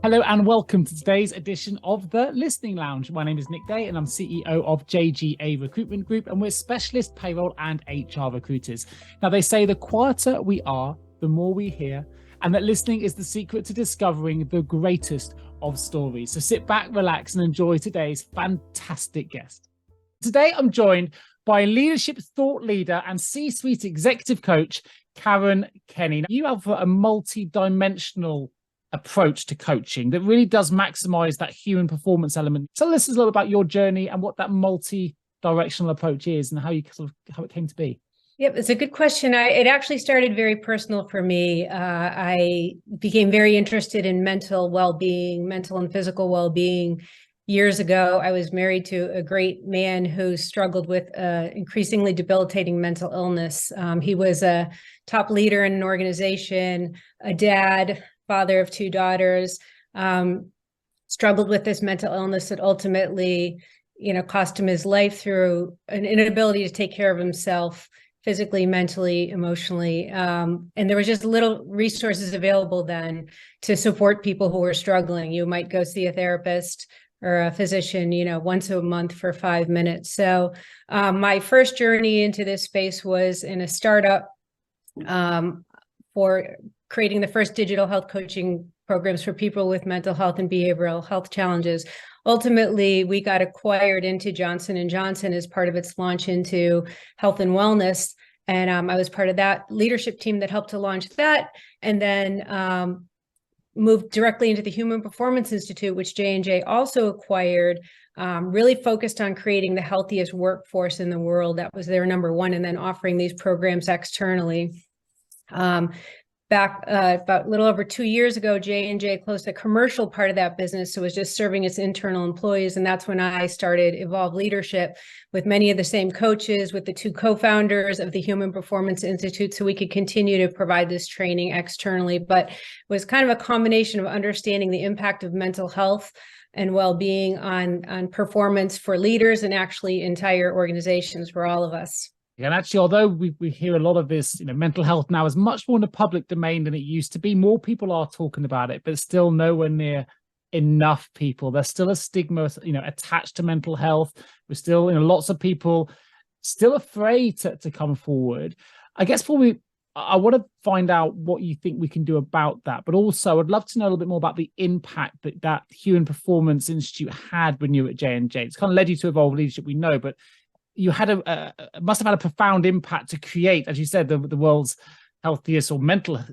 Hello and welcome to today's edition of the Listening Lounge. My name is Nick Day and I'm CEO of JGA Recruitment Group, and we're specialist payroll and HR recruiters. Now, they say the quieter we are, the more we hear, and that listening is the secret to discovering the greatest of stories. So sit back, relax, and enjoy today's fantastic guest. Today, I'm joined by leadership thought leader and C-suite executive coach, Caren Kenney. Now, you have a multi-dimensional approach to coaching that really does maximize that human performance element. Tell us a little about your journey and what that multi-directional approach is and how it came to be. Yep, it's a good question. It actually started very personal for me. I became very interested in mental well-being, mental and physical well-being. Years ago, I was married to a great man who struggled with increasingly debilitating mental illness. He was a top leader in an organization, a dad, father of two daughters, struggled with this mental illness that ultimately, cost him his life through an inability to take care of himself physically, mentally, emotionally. And there was just little resources available then to support people who were struggling. You might go see a therapist or a physician, once a month for 5 minutes. So my first journey into this space was in a startup for creating the first digital health coaching programs for people with mental health and behavioral health challenges. Ultimately, we got acquired into Johnson & Johnson as part of its launch into health and wellness. And I was part of that leadership team that helped to launch that. And then moved directly into the Human Performance Institute, which J&J also acquired, really focused on creating the healthiest workforce in the world. That was their number one. And then offering these programs externally. Back about a little over 2 years ago, J&J closed the commercial part of that business. So it was just serving its internal employees. And that's when I started Evolve Leadership with many of the same coaches, with the two co-founders of the Human Performance Institute, so we could continue to provide this training externally. But it was kind of a combination of understanding the impact of mental health and well-being on performance for leaders and actually entire organizations for all of us. And actually, although we hear a lot of this, mental health now is much more in the public domain than it used to be. More people are talking about it, but still nowhere near enough people. There's still a stigma, attached to mental health. We're still, lots of people still afraid to come forward. I guess I want to find out what you think we can do about that. But also, I'd love to know a little bit more about the impact that Human Performance Institute had when you were at J&J. It's kind of led you to Evolve Leadership, we know, but you had must have had a profound impact to create, as you said, the world's healthiest, or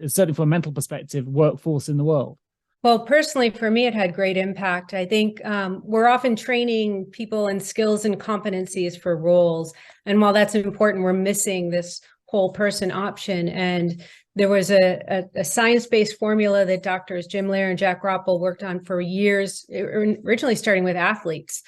certainly from a mental perspective, workforce in the world. Well, personally, for me, it had great impact. I think we're often training people in skills and competencies for roles. And while that's important, we're missing this whole person option. And there was a science-based formula that doctors Jim Lair and Jack Roppel worked on for years, originally starting with athletes.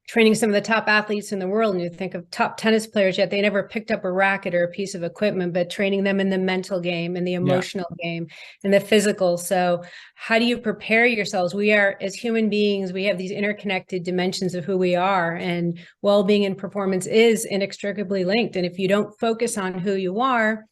Training some of the top athletes in the world, and you think of top tennis players, yet they never picked up a racket or a piece of equipment, but training them in the mental game and the emotional game and the physical. So how do you prepare yourselves? We are, as human beings, we have these interconnected dimensions of who we are, and well-being and performance is inextricably linked. And if you don't focus on who you are,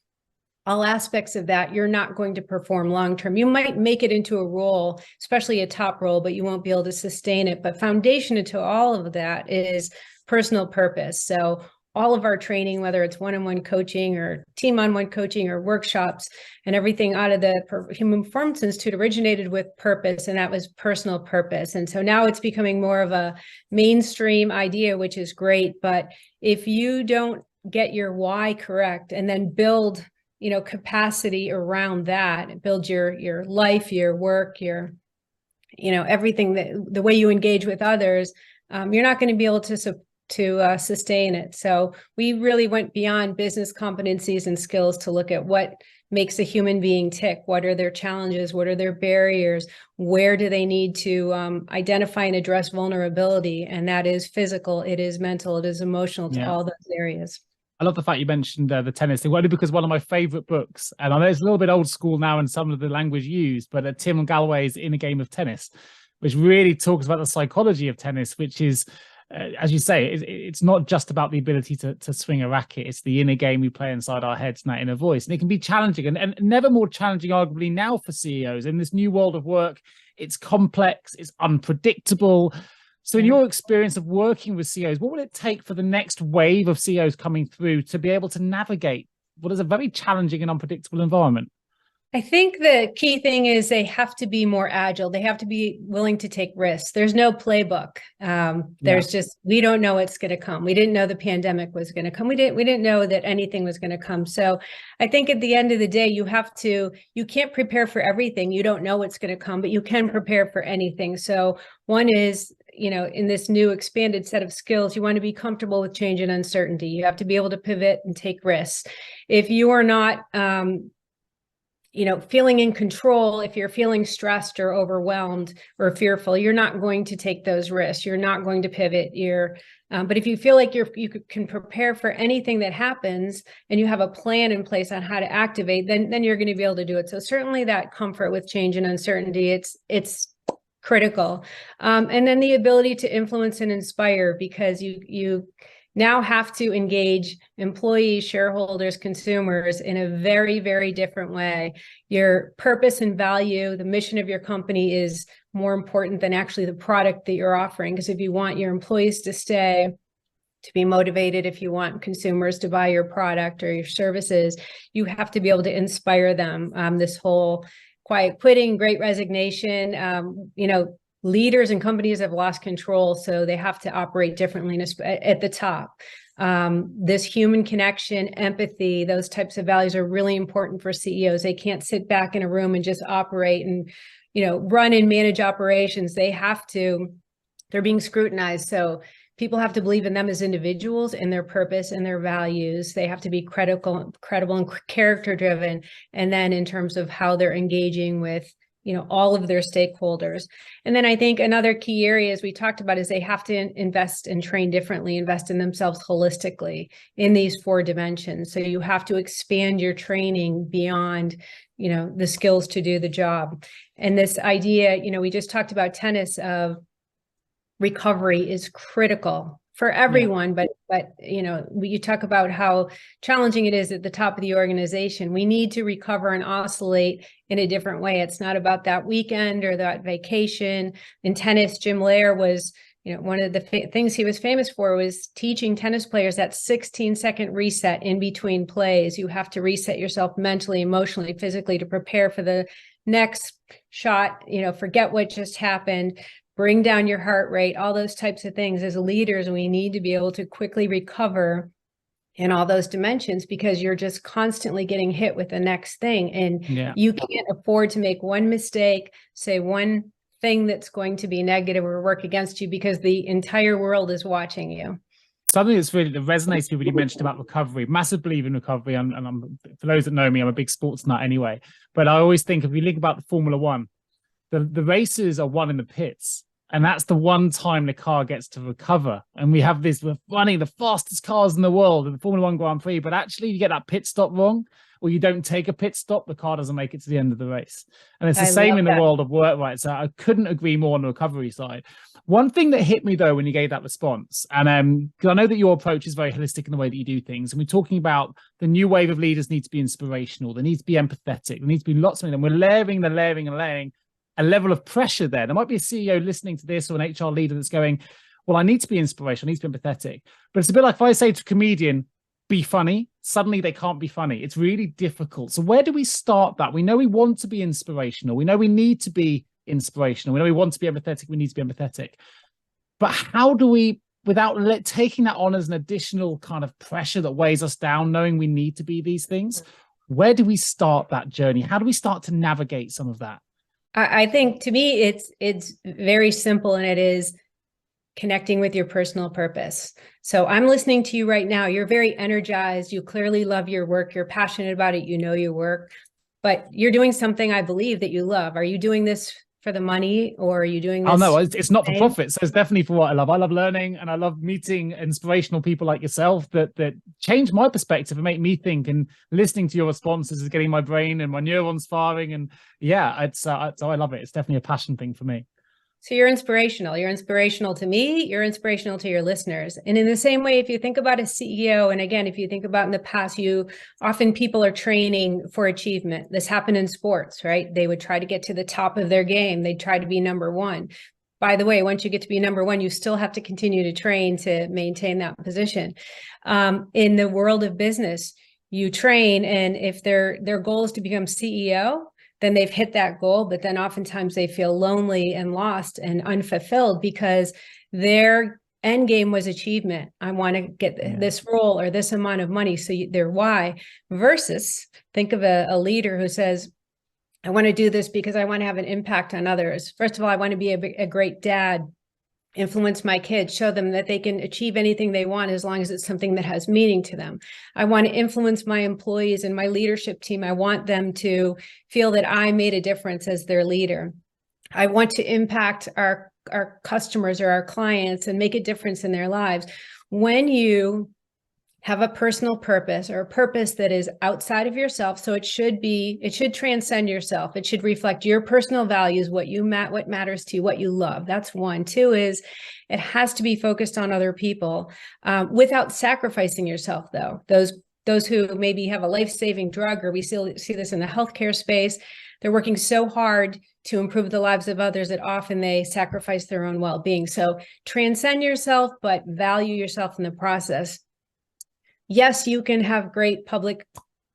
all aspects of that, you're not going to perform long-term. You might make it into a role, especially a top role, but you won't be able to sustain it. But foundation to all of that is personal purpose. So all of our training, whether it's one-on-one coaching or team-on-one coaching or workshops, and everything out of the Human Performance Institute originated with purpose, and that was personal purpose. And so now it's becoming more of a mainstream idea, which is great. But if you don't get your why correct and then build capacity around that, build your life, your work, your, everything, the way you engage with others, you're not going to be able to sustain it. So we really went beyond business competencies and skills to look at what makes a human being tick. What are their challenges? What are their barriers? Where do they need to identify and address vulnerability? And that is physical, it is mental, it is emotional, to all those areas. I love the fact you mentioned the tennis thing, only because one of my favorite books, and I know it's a little bit old school now in some of the language used, but Tim Galloway's In a Game of Tennis, which really talks about the psychology of tennis, which is as you say, it's not just about the ability to swing a racket. It's the inner game we play inside our heads and that inner voice. And it can be challenging and never more challenging, arguably, now for CEOs. In this new world of work, it's complex, it's unpredictable. So in your experience of working with CEOs, what will it take for the next wave of CEOs coming through to be able to navigate what is a very challenging and unpredictable environment? I think the key thing is they have to be more agile. They have to be willing to take risks. There's no playbook. We don't know what's going to come. We didn't know the pandemic was going to come. We didn't know that anything was going to come. So I think at the end of the day, you can't prepare for everything. You don't know what's going to come, but you can prepare for anything. So one is, in this new expanded set of skills, you want to be comfortable with change and uncertainty. You have to be able to pivot and take risks. If you are not, feeling in control, if you're feeling stressed or overwhelmed or fearful, you're not going to take those risks. You're not going to pivot. But if you feel like you can prepare for anything that happens and you have a plan in place on how to activate, then you're going to be able to do it. So certainly that comfort with change and uncertainty, it's critical. And then the ability to influence and inspire, because you now have to engage employees, shareholders, consumers in a very, very different way. Your purpose and value, the mission of your company is more important than actually the product that you're offering. Because if you want your employees to stay, to be motivated, if you want consumers to buy your product or your services, you have to be able to inspire them. This whole quiet quitting, great resignation, leaders and companies have lost control, so they have to operate differently at the top. This human connection, empathy, those types of values are really important for CEOs. They can't sit back in a room and just operate and, run and manage operations. They're being scrutinized. So people have to believe in them as individuals and their purpose and their values. They have to be credible and character driven. And then in terms of how they're engaging with all of their stakeholders. And then I think another key area, as we talked about, is they have to invest and train differently, invest in themselves holistically in these 4 dimensions. So you have to expand your training beyond, the skills to do the job. And this idea, we just talked about tennis of recovery is critical for everyone, but you talk about how challenging it is at the top of the organization. We need to recover and oscillate in a different way. It's not about that weekend or that vacation. In tennis, Jim Lair was, one of the things he was famous for was teaching tennis players that 16-second reset in between plays. You have to reset yourself mentally, emotionally, physically to prepare for the next shot, forget what just happened. Bring down your heart rate, all those types of things. As leaders, we need to be able to quickly recover in all those dimensions, because you're just constantly getting hit with the next thing. And you can't afford to make one mistake, say one thing that's going to be negative or work against you, because the entire world is watching you. Something that resonates with me when you mentioned about recovery. Massive believer in recovery. For those that know me, I'm a big sports nut anyway. But I always think, if we think about the Formula One, the races are won in the pits. And that's the one time the car gets to recover. And we're running the fastest cars in the world in the Formula One Grand Prix, but actually you get that pit stop wrong, or you don't take a pit stop, the car doesn't make it to the end of the race. And it's the same in the world of work, right? So I couldn't agree more on the recovery side. One thing that hit me though, when you gave that response, and because I know that your approach is very holistic in the way that you do things, and we're talking about the new wave of leaders need to be inspirational, they need to be empathetic, there needs to be lots of them. We're layering a level of pressure there. There might be a CEO listening to this, or an HR leader that's going, well, I need to be inspirational, I need to be empathetic. But it's a bit like if I say to a comedian, be funny, suddenly they can't be funny. It's really difficult. So where do we start that? We know we want to be inspirational. We know we need to be inspirational. We know we want to be empathetic. We need to be empathetic. But how do we, without taking that on as an additional kind of pressure that weighs us down, knowing we need to be these things, where do we start that journey? How do we start to navigate some of that? I think, to me, it's very simple, and it is connecting with your personal purpose. So I'm listening to you right now. You're very energized. You clearly love your work. You're passionate about it. You know your work, but you're doing something, I believe, that you love. Are you doing this for the money, or are you doing this? Oh, no, it's not for profit. So it's definitely for what I love. I love learning, and I love meeting inspirational people like yourself that change my perspective and make me think, and listening to your responses is getting my brain and my neurons firing. And yeah, so I love it. It's definitely a passion thing for me. So you're inspirational. You're inspirational to me. You're inspirational to your listeners. And in the same way, if you think about a CEO, and again, if you think about in the past, often people are training for achievement. This happened in sports, right? They would try to get to the top of their game. They'd try to be number one. By the way, once you get to be number one, you still have to continue to train to maintain that position. In the world of business, you train, and if their goal is to become CEO, then they've hit that goal, but then oftentimes they feel lonely and lost and unfulfilled because their end game was achievement. I want to get this role or this amount of money. So their why, versus think of a leader who says, I want to do this because I want to have an impact on others. First of all, I want to be a great dad, influence my kids, show them that they can achieve anything they want as long as it's something that has meaning to them. I want to influence my employees and my leadership team. I want them to feel that I made a difference as their leader. I want to impact our customers or our clients and make a difference in their lives. When you have a personal purpose or a purpose that is outside of yourself. So it should transcend yourself. It should reflect your personal values, what matters to you, what you love. That's one. Two is it has to be focused on other people without sacrificing yourself, though. Those who maybe have a life-saving drug, or we still see this in the healthcare space, they're working so hard to improve the lives of others that often they sacrifice their own well-being. So transcend yourself, but value yourself in the process. Yes, you can have great public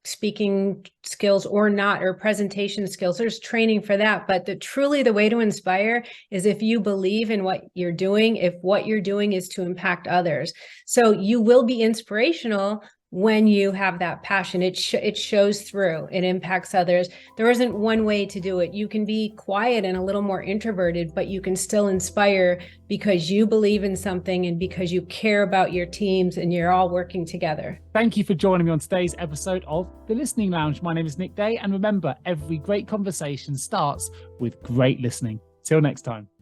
speaking skills or not, or presentation skills. There's training for that. But truly the way to inspire is if you believe in what you're doing, if what you're doing is to impact others. So you will be inspirational when you have that passion. It shows through, it impacts others. There isn't one way to do it. You can be quiet and a little more introverted, but you can still inspire because you believe in something and because you care about your teams and you're all working together. Thank you for joining me on today's episode of The Listening Lounge. My name is Nick Day, and remember, every great conversation starts with great listening. Till next time.